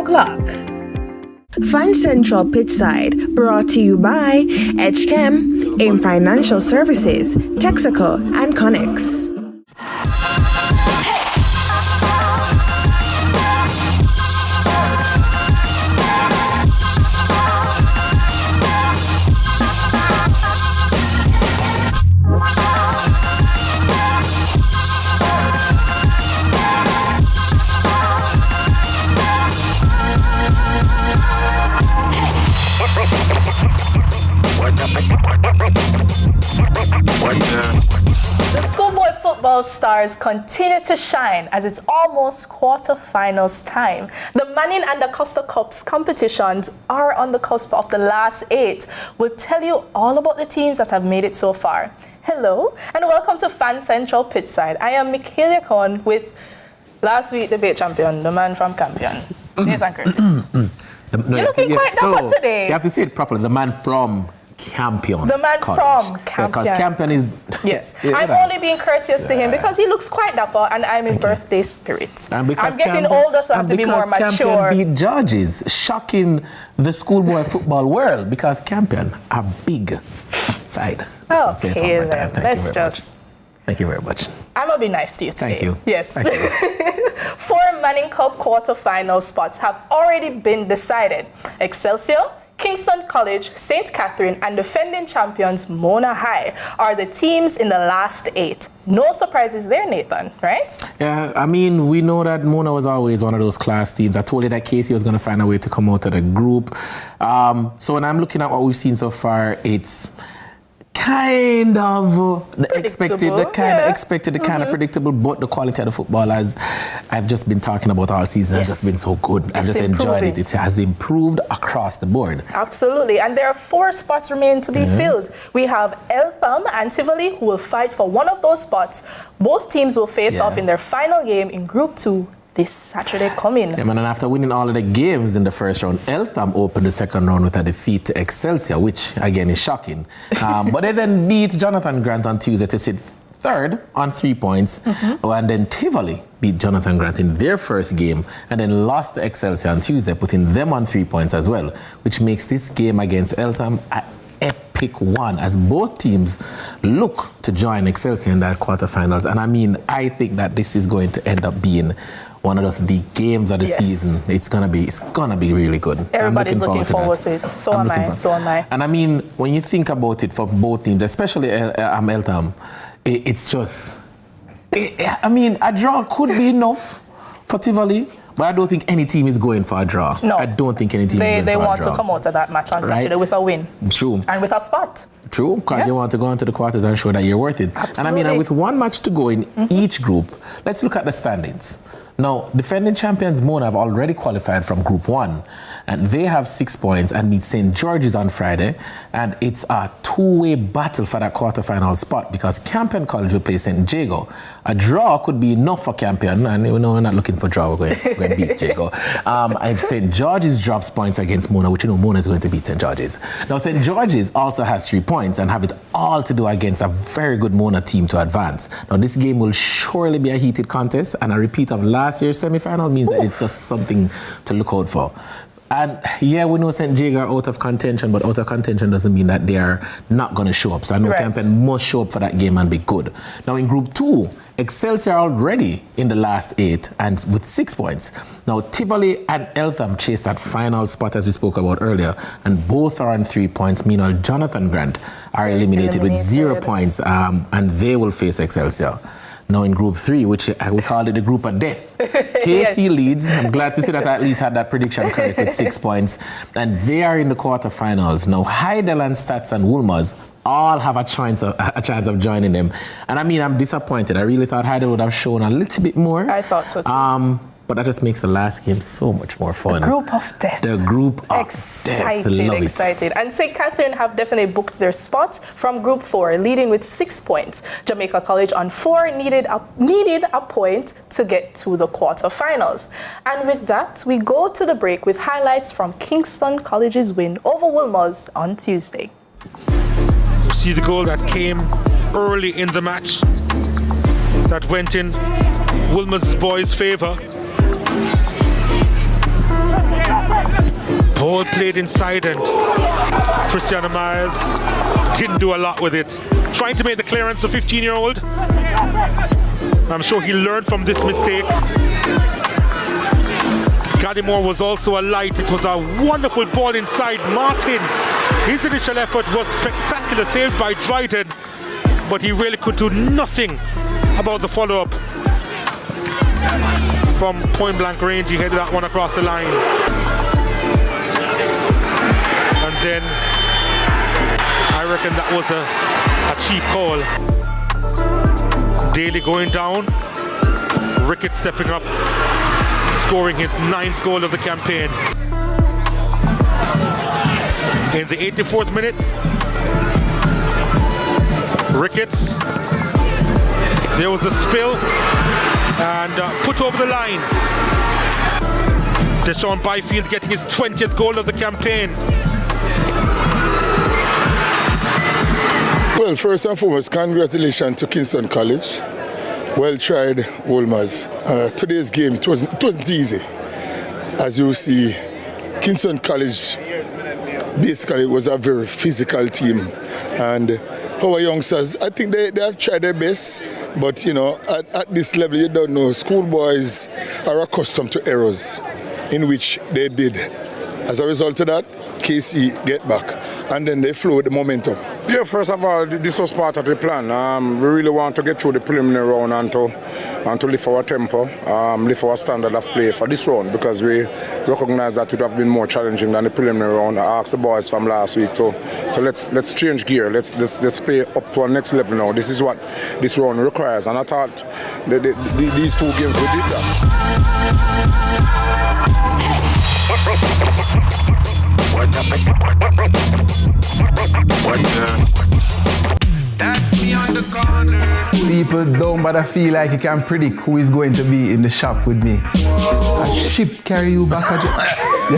o'clock. Fan Central Pitchside, brought to you by Edgechem, AIM Financial Services, Texaco, and Connex. The Schoolboy Football stars continue to shine as it's almost quarterfinals time. The Manning and the Costa Cups competitions are on the cusp of the last 8. We'll tell you all about the teams that have made it so far. Hello and welcome to Fan Central Pitchside. I am Michalia Cowan with last week debate champion, the man from Campion, Nathan Curtis. You're looking quite dapper today. You have to say it properly. The man from Campion. The man College. from Campion. Because Campion is... Yes. I'm only being courteous to him because he looks quite dapper and I'm in birthday spirit. I'm getting older, so I have to be more mature. Campion beat Judges, shocking the schoolboy football world because Campion a big side. Okay, then. Let's just... Thank you very much. I'm going to be nice to you today. Thank you. Yes. Thank you. 4 Manning Cup quarterfinal spots have already been decided. Excelsior, Kingston College, St. Catherine, and defending champions Mona High are the teams in the last 8. No surprises there, Nathan, right? Yeah, I mean, we know that Mona was always one of those class teams. I told you that Casey was going to find a way to come out of the group. So when I'm looking at what we've seen so far, it's kind of expected, the kind of predictable, but the quality of the football, as I've just been talking about all season, has just been so good. I've just enjoyed it. It has improved across the board. Absolutely, and there are 4 spots remaining to be filled. We have Eltham and Tivoli who will fight for one of those spots. Both teams will face off in their final game in Group 2 this Saturday coming. Yeah, man, and after winning all of the games in the first round, Eltham opened the second round with a defeat to Excelsior, which again is shocking. But they then beat Jonathan Grant on Tuesday to sit 3rd on 3 points. And then Tivoli beat Jonathan Grant in their first game and then lost to Excelsior on Tuesday, putting them on 3 points as well, which makes this game against Eltham an epic one as both teams look to join Excelsior in that quarterfinals. And I mean, I think that this is going to end up being one of those the games of the season. It's gonna be really good. Everybody's looking forward to it. So am I. And I mean, when you think about it for both teams, especially Eltham, it's just, I mean, a draw could be enough for Tivoli, but I don't think any team is going for a draw. No. I don't think any team is going for a draw. They want to come out of that match on Saturday with a win. True. And with a spot. True, because you want to go into the quarters and show that you're worth it. Absolutely. And I mean, and with one match to go in each group, let's look at the standings. Now, defending champions Mona have already qualified from Group 1, and they have 6 points and meet St. George's on Friday, and it's a 2-way battle for that quarterfinal spot because Campion College will play St. Jago. A draw could be enough for Campion, and we know we're not looking for draw, we're going to beat Jago. If St. George's drops points against Mona, which you know Mona is going to beat St. George's. Now, St. George's also has 3 points and have it all to do against a very good Mona team to advance. Now, this game will surely be a heated contest, and a repeat of last year's semi-final means that it's just something to look out for. And yeah, we know St. Jago are out of contention, but out of contention doesn't mean that they are not going to show up. So I know Campion must show up for that game and be good. Now in Group 2, Excelsior are already in the last 8 and with 6 points. Now Tivoli and Eltham chase that final spot as we spoke about earlier, and both are on 3 points. Meanwhile, Jonathan Grant are eliminated with 0 points, and they will face Excelsior. Now in Group 3, which I would call it the group of death, KC leads. I'm glad to see that I at least had that prediction correct with 6 points. And they are in the quarterfinals. Now Heidel and Stats and Wolmer's all have a chance of joining them. And I mean, I'm disappointed. I really thought Heidel would have shown a little bit more. I thought so too. But that just makes the last game so much more fun. The group of death. The group of excited, death. Love excited. it. And St. Catherine have definitely booked their spots from Group 4, leading with 6 points. Jamaica College on 4 needed a point to get to the quarterfinals. And with that, we go to the break with highlights from Kingston College's win over Wilmers on Tuesday. See the goal that came early in the match that went in Wilmers' boys' favour. Ball played inside and Cristiano Myers didn't do a lot with it. Trying to make the clearance, the 15-year-old. I'm sure he learned from this mistake. Gallimore was also a light. It was a wonderful ball inside. Martin, his initial effort was spectacular, saved by Dryden, but he really could do nothing about the follow-up. From point blank range, he headed that one across the line. And then I reckon that was a cheap call. Daly going down, Ricketts stepping up, scoring his 9th goal of the campaign. In the 84th minute, Ricketts, there was a spill and put over the line. Deshaun Byfield getting his 20th goal of the campaign. Well, first and foremost, congratulations to Kingston College. Well tried, Wolmers. Today's game, it wasn't easy. As you see, Kingston College basically was a very physical team. And our youngsters, I think they have tried their best. But, you know, at this level, you don't know. Schoolboys are accustomed to errors, in which they did. As a result of that, KC get back, and then they flow with the momentum. Yeah, first of all, this was part of the plan. We really want to get through the preliminary round and to lift our tempo, lift our standard of play for this round, because we recognize that it would have been more challenging than the preliminary round. I asked the boys from last week to let's change gear, let's play up to our next level now. This is what this round requires, and I thought these two games we did that. People don't bother feel like you can predict who is going to be in the shop with me. A ship carry you back again.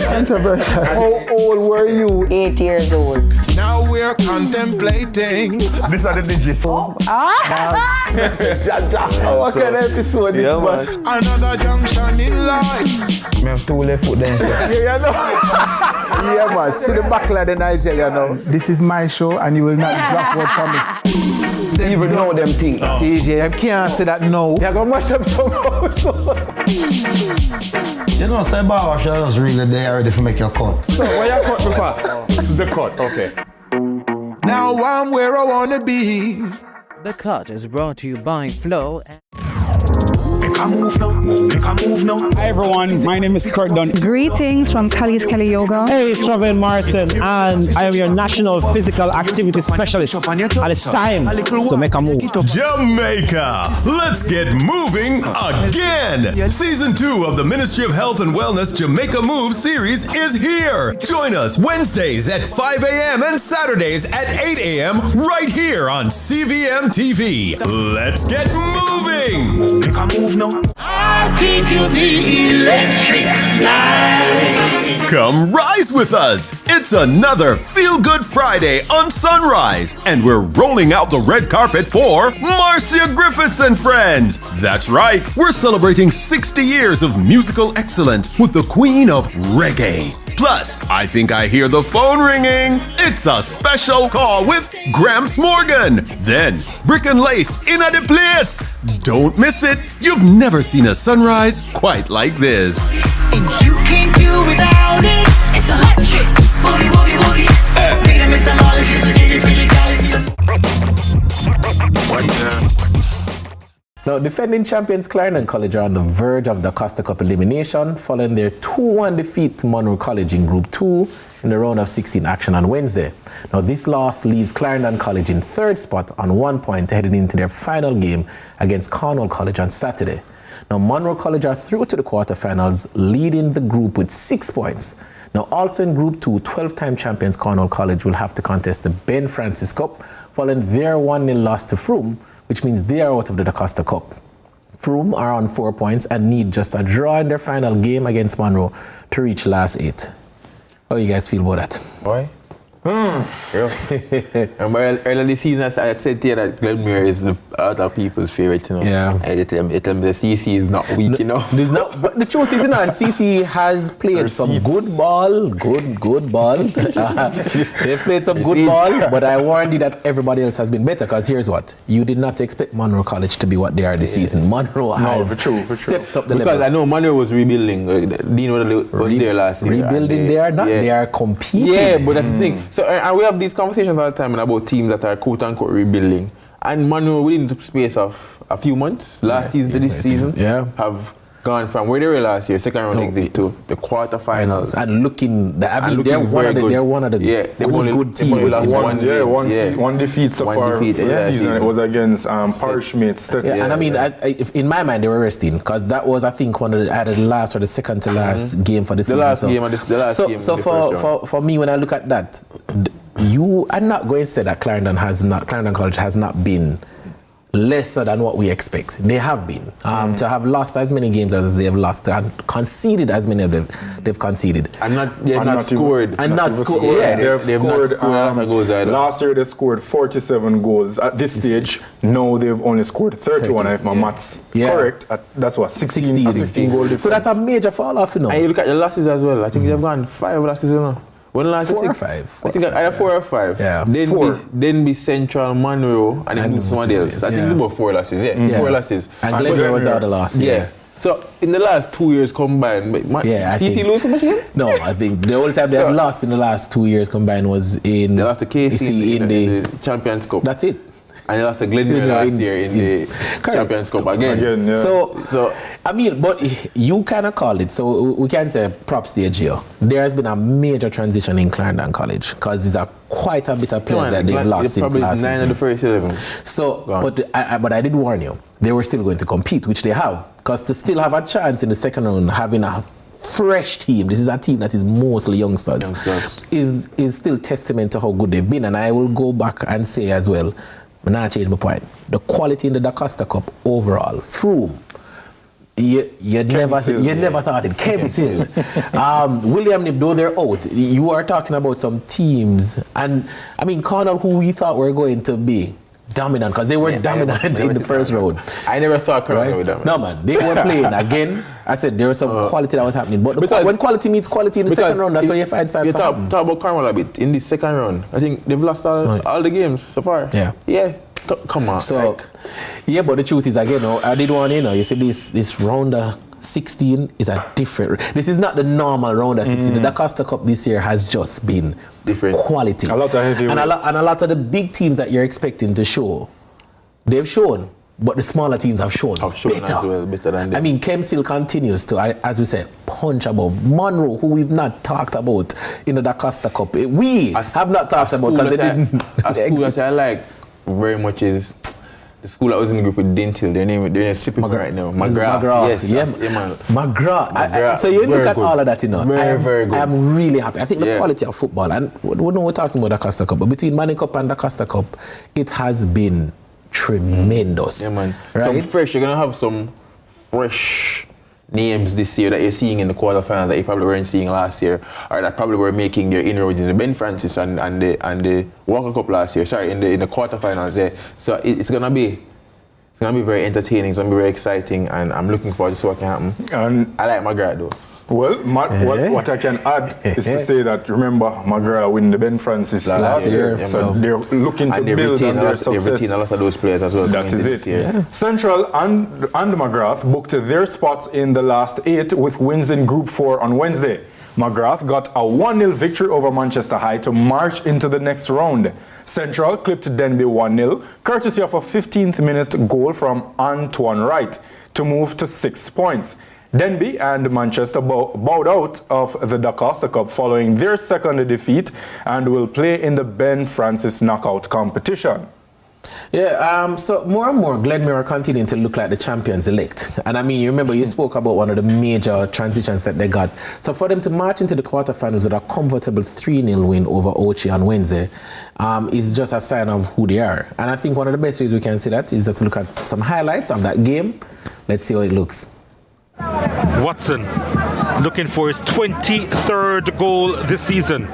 Controversial. How old were you? 8 years old. Now we're contemplating. These are the digits. What kind of episode this one? Another junction in life. I have 2 left foot then, sir. Yeah, yeah, man. See the buckle of the Nigeria now. This is my show, and you will not drop word from me. They even know them things. TJ, I can't say that no. You're going to mash up some house. You know, say Barber Shop is really there ready to make your cut. So, what you cut before? The cut, okay. Now I'm where I want to be. The Cut is brought to you by Flow. Hi everyone, my name is Kurt Dunn. Greetings from Kali's Kelly Yoga. Hey, it's Travin Morrison, and I am your National Physical Activity Specialist. And it's time to make a move. Jamaica, let's get moving again. Season 2 of the Ministry of Health and Wellness Jamaica Move series is here. Join us Wednesdays at 5 a.m. and Saturdays at 8 a.m. right here on CVM TV. Let's get moving. Make a move now. I'll teach you the electric slide. Come rise with us. It's another Feel Good Friday on Sunrise, and we're rolling out the red carpet for Marcia Griffiths and Friends. That's right, we're celebrating 60 years of musical excellence with the Queen of Reggae. Plus, I think I hear the phone ringing. It's a special call with Gramps Morgan. Then, Brick and Lace in at the place. Don't miss it. You've never seen a sunrise quite like this. And you can't do without it. It's electric. Boogie, boogie, boogie. Freedom is demolished. It's really, really Now, defending champions Clarendon College are on the verge of the Costa Cup elimination following their 2-1 defeat to Monroe College in Group 2 in the round of 16 action on Wednesday. Now, this loss leaves Clarendon College in 3rd spot on 1 point heading into their final game against Cornwall College on Saturday. Now, Monroe College are through to the quarterfinals, leading the group with 6 points. Now, also in Group 2, 12-time champions Cornwall College will have to contest the Ben Francis Cup following their 1-0 loss to Frome, which means they are out of the Costa Cup. Frome are on 4 points and need just a draw in their final game against Monroe to reach last 8. How do you guys feel about that? Why? Remember earlier this season I said to you that Glenmuir is a lot of people's favorite, you know. Yeah. It tell me the CC is not weak, you know. There's not, but the truth is, you know, and CC has played some good ball. They've played some good ball, but I warned you that everybody else has been better, because here's what. You did not expect Monroe College to be what they are this season. Monroe has stepped up the level. Because I know Monroe was rebuilding. Dean was there last year. Rebuilding, they are not. They are competing. Yeah, but that's the thing. So, and we have these conversations all the time about teams that are quote-unquote rebuilding. And Monroe, within the space of a few months, last season to this season, have gone from where they were last year, second round exit, to the quarterfinals. And looking, they're one of the good teams. One defeat so far for the season. It was against Parish Mates. And I mean, in my mind, they were resting, because that was, I think, one of the last or the second to last game for the season. The last game. So for me, when I look at that, I'm not going to say that Clarendon College has not been lesser than what we expect. They have been. To have lost as many games as they have lost and conceded as many of them they've conceded. And not scored. They've scored goals either. Last year they scored 47 goals. At this stage, now they've only scored 31. If my maths correct, that's what, 16 goal difference. So that's a major fall off, you know. And you look at the losses as well. I think they've gone 5 losses, you know. When last 4 or 5? I think either 4 or 5. Yeah. Then be Central, Monroe, and then somebody else. I think it's about 4 losses. 4 losses. And Glenmere was out the last. Yeah. So in the last 2 years combined, CC lose so much again? No, I think the only time they have lost in the last 2 years combined was in. They lost the KC in the Champions Cup. That's it. And they lost to Glenmere last year in the Champions Cup again. So, I mean, but you kind of call it, so we can say props to here. There has been a major transition in Clarendon College, because there's quite a bit of players that they've lost since last season. 9 of the first 11. So, but I did warn you, they were still going to compete, which they have, because to still have a chance in the second round, having a fresh team, this is a team that is mostly youngsters. is still testament to how good they've been. And I will go back and say as well, I'm not change my point. The quality in the DaCosta Cup overall, Froome, you never thought it. Kemsil, William Nib, though they're out. You are talking about some teams, and I mean Cornell, who we thought were going to be dominant, because they were dominant in the first round. I never thought Cornell would dominant. No man, they were playing again. I said there was some quality that was happening, but when quality meets quality in the second round, that's where you find starts happening. Talk about Cornwall a bit in the second round. I think they've lost all the games so far. Yeah. Come on. So, but the truth is, again, I did want you see this round 16 is a different. This is not the normal round of 16. The DaCosta Cup this year has just been different quality. A lot of heavyweights. And a lot of the big teams that you're expecting to show, they've shown. But the smaller teams have shown better. As well, better than them. I mean, Kemsil continues to, as we said, punch above. Monroe, who we've not talked about in the DaCosta Cup, we have not talked about, because they didn't. A school that I like very much is the school that was in the group with Dentil. Their name is shipping right now. McGrath. Yes, man. McGrath. So you look at all of that, Very good. I'm really happy. I think the quality of football, and we're talking about the DaCosta Cup, but between Manning Cup and the DaCosta Cup, it has been tremendous. Yeah, man. Right? You're going to have some fresh names this year that you're seeing in the quarterfinals that you probably weren't seeing last year, or that probably were making their inroads in the Ben Francis and the Walker Cup last year. Sorry, in the quarterfinals there. So it's gonna be very entertaining. It's gonna be very exciting, and I'm looking forward to see what can happen. I like McGrath though. Well, what I can add is to say that, remember, McGrath win the Ben Francis last year. So they're looking to build on their success. They've retained a lot of those players as well. That is it. Central and McGrath booked their spots in the last 8 with wins in Group 4 on Wednesday. McGrath got a 1-0 victory over Manchester High to march into the next round. Central clipped Denby 1-0, courtesy of a 15th-minute goal from Antoine Wright, to move to 6 points. Denby and Manchester bowed out of the DaCosta Cup following their second defeat and will play in the Ben Francis knockout competition. So more and more Glenmere are continuing to look like the champions elect. And I mean, you remember you spoke about one of the major transitions that they got. So for them to march into the quarterfinals with a comfortable 3-0 win over Ochi on Wednesday is just a sign of who they are. And I think one of the best ways we can see that is just to look at some highlights of that game. Let's see how it looks. Watson looking for his 23rd goal this season.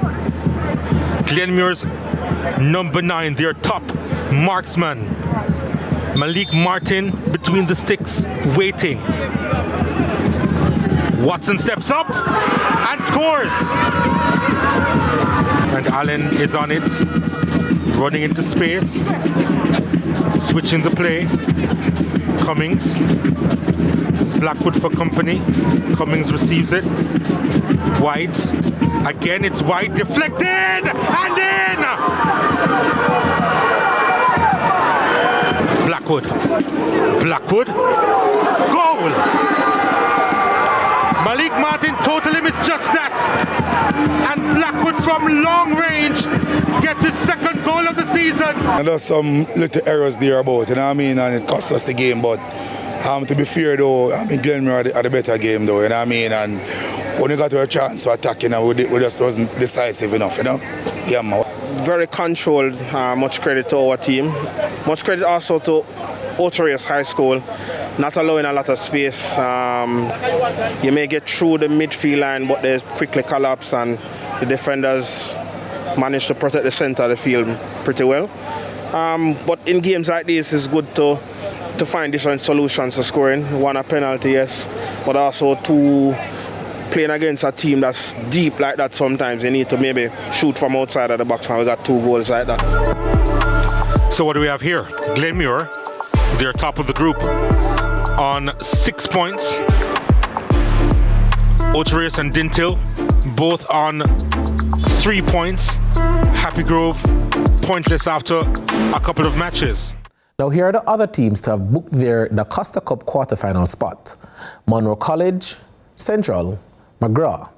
Glenmure's number 9, their top marksman. Malik Martin between the sticks, waiting. Watson steps up and scores. And Allen is on it, running into space, switching the play. Cummings. It's Blackwood for company. Cummings receives it. White. Again, it's White. Deflected! And in! Blackwood. Blackwood. Goal! Malik Martin totally misjudged that. And Blackwood from long range gets his second goal of the season. And there's some little errors there about, you know what I mean? And it cost us the game, but to be fair though, I mean, Glenmore had a better game though, you know what I mean? And when we got our chance to attack, you know, we just wasn't decisive enough, you know? Yeah, man. Very controlled, much credit to our team. Much credit also to Otorius High School, not allowing a lot of space. You may get through the midfield line, but they quickly collapse and the defenders manage to protect the center of the field pretty well. But in games like this, it's good to find different solutions to scoring. One, a penalty, yes, but also two, playing against a team that's deep like that, sometimes you need to maybe shoot from outside of the box, and we got 2 goals like that. So what do we have here? Glenmore, they're top of the group on 6 points. Otorius and Dintil both on 3 points. Happy Grove pointless after a couple of matches. Now here are the other teams to have booked the Costa Cup quarterfinal spot. Monroe College, Central, McGraw.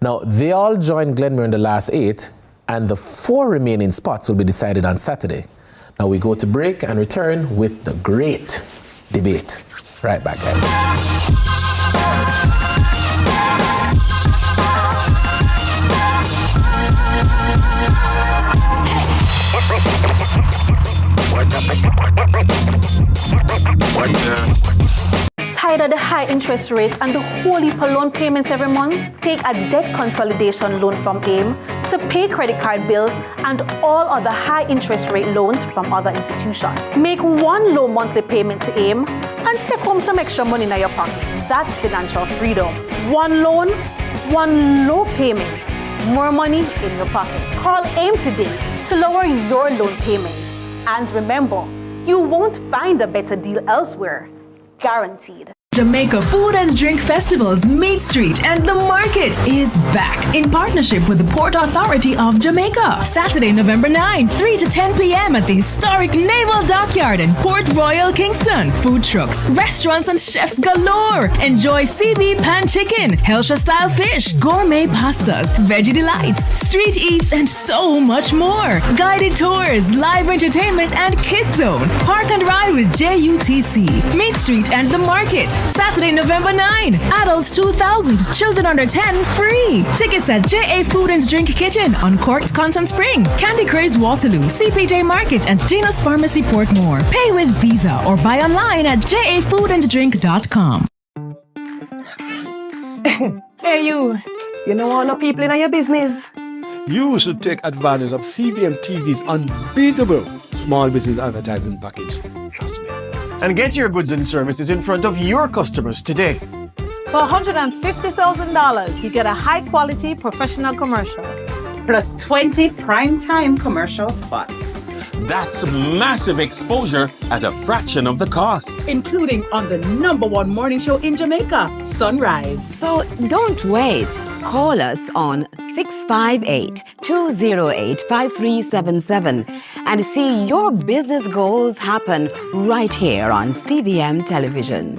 Now they all joined Glenmore in the last 8, and the 4 remaining spots will be decided on Saturday. Now we go to break and return with the great debate. Right back, guys. Tired of the high interest rates and the whole heap of loan payments every month? Take a debt consolidation loan from AIM to pay credit card bills and all other high interest rate loans from other institutions. Make one low monthly payment to AIM and take home some extra money in your pocket. That's financial freedom. One loan, one low payment, more money in your pocket. Call AIM today to lower your loan payment. And remember, you won't find a better deal elsewhere. Guaranteed. Jamaica Food and Drink Festival's Meat Street and the Market is back in partnership with the Port Authority of Jamaica. Saturday, November 9, 3 to 10 p.m. at the historic Naval Dockyard in Port Royal, Kingston. Food trucks, restaurants, and chefs galore. Enjoy CB pan chicken, Helsha-style fish, gourmet pastas, veggie delights, street eats, and so much more. Guided tours, live entertainment, and kids zone. Park and ride with JUTC. Meat Street and the Market. Saturday, November 9. Adults 2,000, children under 10 free. Tickets at JA Food and Drink Kitchen on Cork, Content Spring, Candy Craze Waterloo, CPJ Market, and Genus Pharmacy Portmore. Pay with Visa or buy online at jafoodanddrink.com. Hey you know all the people in your business? You should take advantage of CVM TV's unbeatable small business advertising package. Trust me. And get your goods and services in front of your customers today. For $150,000, you get a high-quality professional commercial. Plus 20 prime-time commercial spots. That's massive exposure at a fraction of the cost. Including on the #1 morning show in Jamaica, Sunrise. So don't wait. Call us on 658-208-5377 and see your business goals happen right here on CVM Television.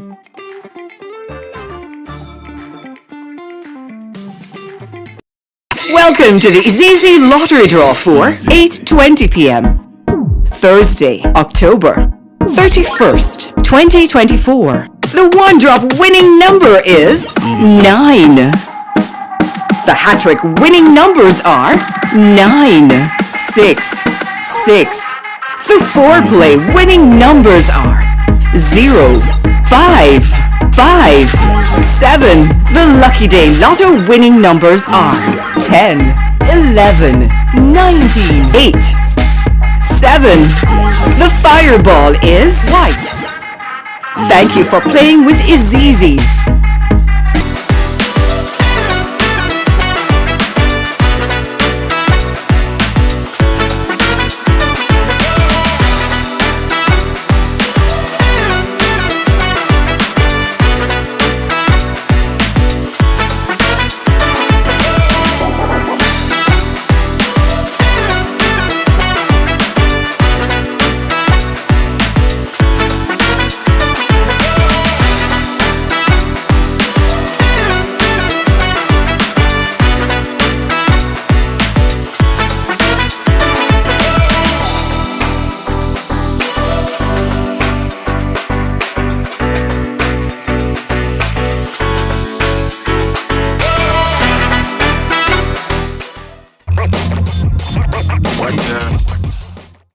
Welcome to the ZZ Lottery Draw for 8:20 p.m. Thursday, October 31st, 2024. The one-drop winning number is 9. The hat-trick winning numbers are 9, 6, 6. The four-play winning numbers are 0, 5, 5, 7. The Lucky Day Lotto winning numbers are 10, 11, 19, 8, 7. The fireball is white. Thank you for playing with Izizi.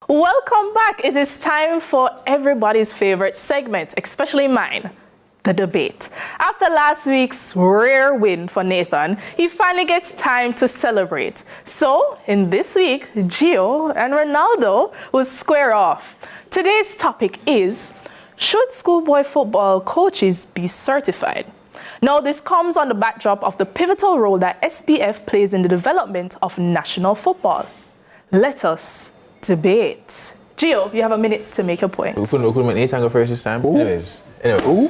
Welcome back. It is time for everybody's favorite segment, especially mine, the debate. After last week's rare win for Nathan, he finally gets time to celebrate. So, in this week, Gio and Renaldo will square off. Today's topic is, should schoolboy football coaches be certified? Now, this comes on the backdrop of the pivotal role that SPF plays in the development of national football. Let us debate. Gio, you have a minute to make your point. We couldn't make Nathan go first this time. Anyways. Ooh,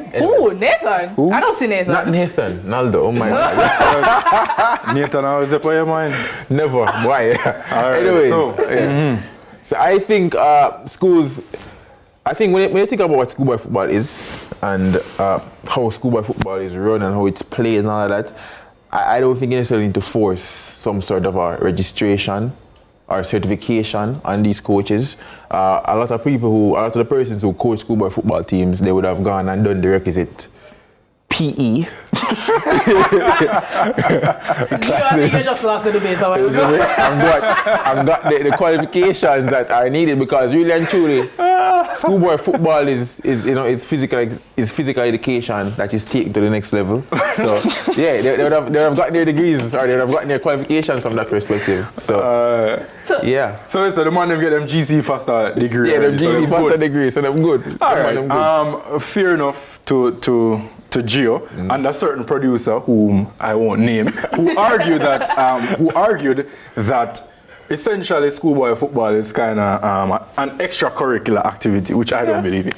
Nathan? Who? I don't see Nathan. Not Nathan, Renaldo. Oh my God. Nathan, how is it for your mind? Never. Why? All right, Anyways, so I think schools. I think when you think about what schoolboy football is and how schoolboy football is run and how it's played and all of that, I don't think you necessarily need to force some sort of a registration or certification on these coaches. A lot of the persons who coach schoolboy football teams, they would have gone and done the requisite PE. Gio, I think you just lost the debate. I've got the qualifications that are needed because really and truly, schoolboy football is it's physical education that is taken to the next level. So yeah, they would have gotten their degrees or they would have gotten their qualifications from that perspective. So the man them get them GC faster degree. Yeah, them GC faster degree, so them good. All right. Fair enough to Gio and a certain producer whom I won't name, who argued that essentially schoolboy football is kind of an extracurricular activity, which I don't believe in.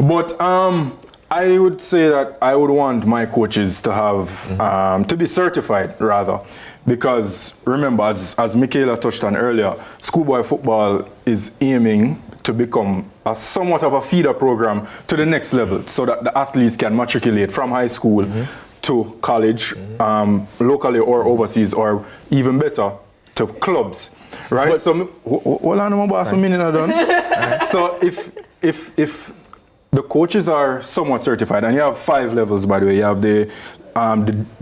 But I would say that I would want my coaches to have to be certified rather, because remember, as Michalia touched on earlier, schoolboy football is aiming to become a somewhat of a feeder program to the next level, so that the athletes can matriculate from high school to college, locally or overseas, or even better, to clubs, right? But, so, hold on, my boss, a minute I done. So if the coaches are somewhat certified, and you have 5 levels, by the way. You have the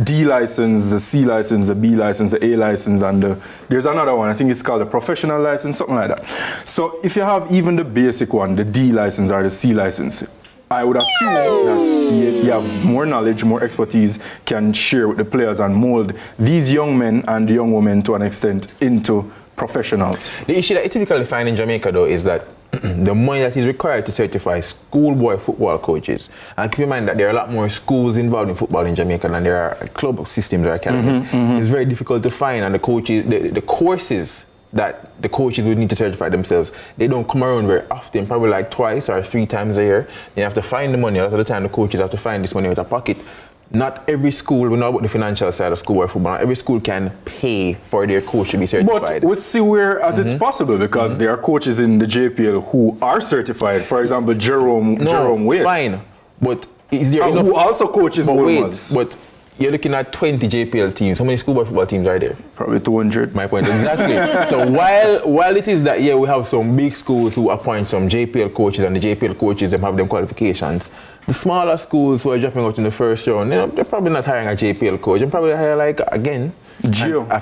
D license, the C license, the B license, the A license, and there's another one. I think it's called a professional license, something like that. So if you have even the basic one, the D license or the C license, I would assume that you have more knowledge, more expertise, can share with the players and mold these young men and young women to an extent into professionals. The issue that you typically find in Jamaica, though, is that the money that is required to certify schoolboy football coaches, and keep in mind that there are a lot more schools involved in football in Jamaica than there are club systems or academies. It's very difficult to find, and the coaches, the courses that the coaches would need to certify themselves, they don't come around very often, probably like twice or 3 times a year. You have to find the money. A lot of the time the coaches have to find this money out of pocket. Not every school, we know about the financial side of schoolboy football, every school can pay for their coach to be certified. But we'll see where it's possible, because there are coaches in the JPL who are certified. For example, Jerome Waite. Fine, but is there enough? Who also coaches Wolmers. But you're looking at 20 JPL teams. How many schoolboy football teams are there? Probably 200. My point, exactly. So while it is that, yeah, we have some big schools who appoint some JPL coaches, and the JPL coaches, them have them qualifications. The smaller schools who are dropping out in the first round, they're probably not hiring a JPL coach. They're probably hiring, like, again, Gio. A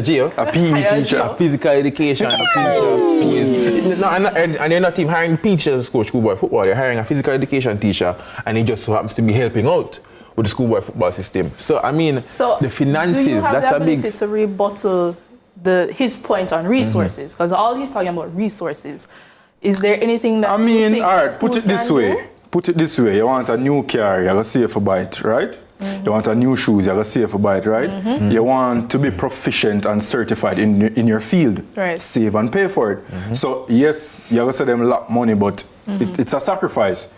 Gio. A PE teacher. A physical education teacher. And they're not even hiring teachers to coach schoolboy football. They're hiring a physical education teacher, and he just so happens to be helping out with the schoolboy football system. So, I mean, the finances, do you have that's the a big... ability to rebuttal his point on resources, because all he's talking about resources. Is there anything that all right, put it this way. Put it this way. You want a new car, you're going to save for buy it, right? You want a new shoes, you're going to save for buy it, right? You want to be proficient and certified in your field. Right. Save and pay for it. So, yes, you're going to say them a lot of money, but it's a sacrifice.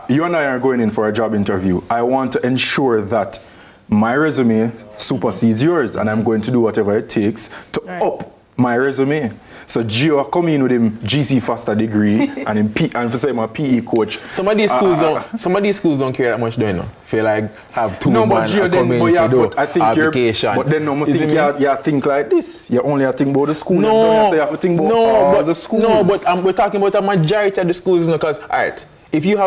You and I are going in for a job interview. I want to ensure that my resume supersedes yours, and I'm going to do whatever it takes to up my resume. So Gio come in with him GC Faster degree and for say my PE coach. Some of these schools don't care that much, do you know? Feel like have two no, but Gio then, but I think application. But then no, I think you think like this. You only think about the school. No, you have to think about all the schools. No, but we're talking about a majority of the schools, because alright. If you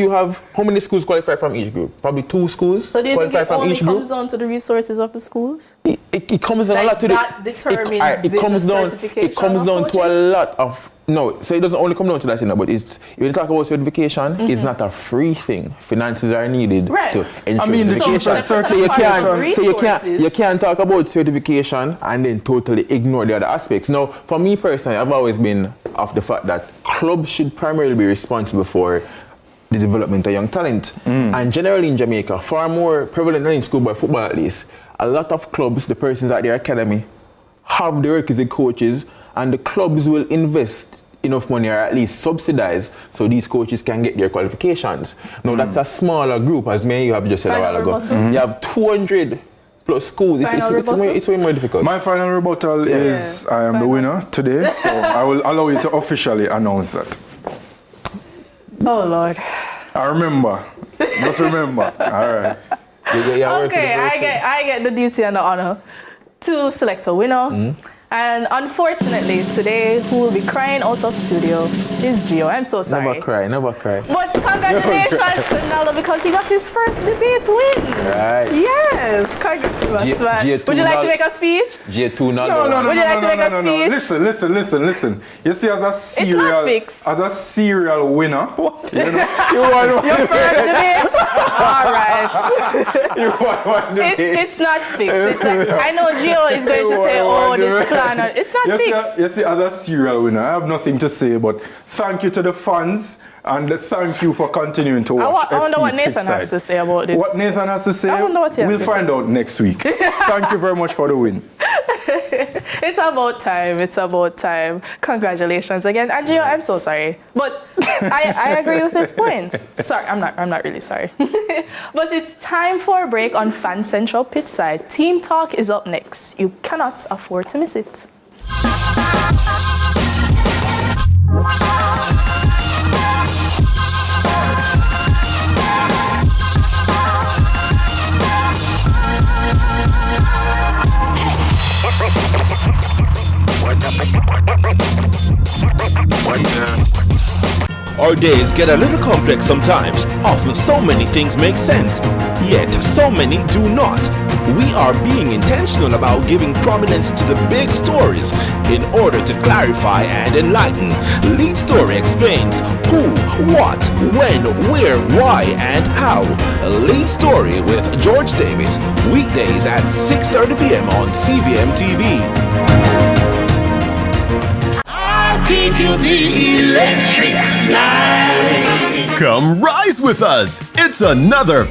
have how many schools qualify from each group? Probably 2 schools. So do you think it from only each group? comes down to the resources of the schools? It comes down a lot to that determines the certification. It comes down to a lot of so it doesn't only come down to that, you know, but it's when you talk about certification, it's not a free thing. Finances are needed to ensure certification. You can't talk about certification and then totally ignore the other aspects. Now, for me personally, I've always been of the fact that clubs should primarily be responsible for the development of young talent. And generally in Jamaica, far more prevalent than in schoolboy football at least, a lot of clubs, the persons at their academy, have the requisite coaches, and the clubs will invest enough money or at least subsidize so these coaches can get their qualifications. Now that's a smaller group, as you have just said a while ago. You have 200 plus schools. It's way more difficult. My final rebuttal is I am the winner today, so I will allow you to officially announce that. Oh Lord. I remember. Just remember. All right. Okay, I get the duty and the honor to select a winner. And unfortunately, today, who will be crying out of studio is Gio. I'm so sorry. Never cry. But congratulations to Renaldo, because he got his first debate win. Right. Yes. Congratulations. Would you like to make a speech? J2 No. Would you like to make a speech? Listen. You see, as a serial winner, you know, your first debate? All right. It's not fixed. It's like, I know Gio is going to say, oh, this plan. It's not fixed. You see, as a serial winner, I have nothing to say, but thank you to the fans and thank you for continuing to watch. I wonder what Nathan has to say about this. What Nathan has to say? I wonder what he has We'll find out next week. Thank you very much for the win. It's about time. It's about time. Congratulations again. And Gio, I'm so sorry. But I agree with his points. Sorry, I'm not really sorry. But it's time for a break on Fan Central Pitchside. Team Talk is up next. You cannot afford to miss it. Our days get a little complex sometimes. Often so many things make sense, yet so many do not. We are being intentional about giving prominence to the big stories in order to clarify and enlighten. Lead Story explains who, what, when, where, why, and how. Lead Story with George Davis, weekdays at 6:30 p.m. on CVM TV. Teach you the electric slide. Come rise with us. It's another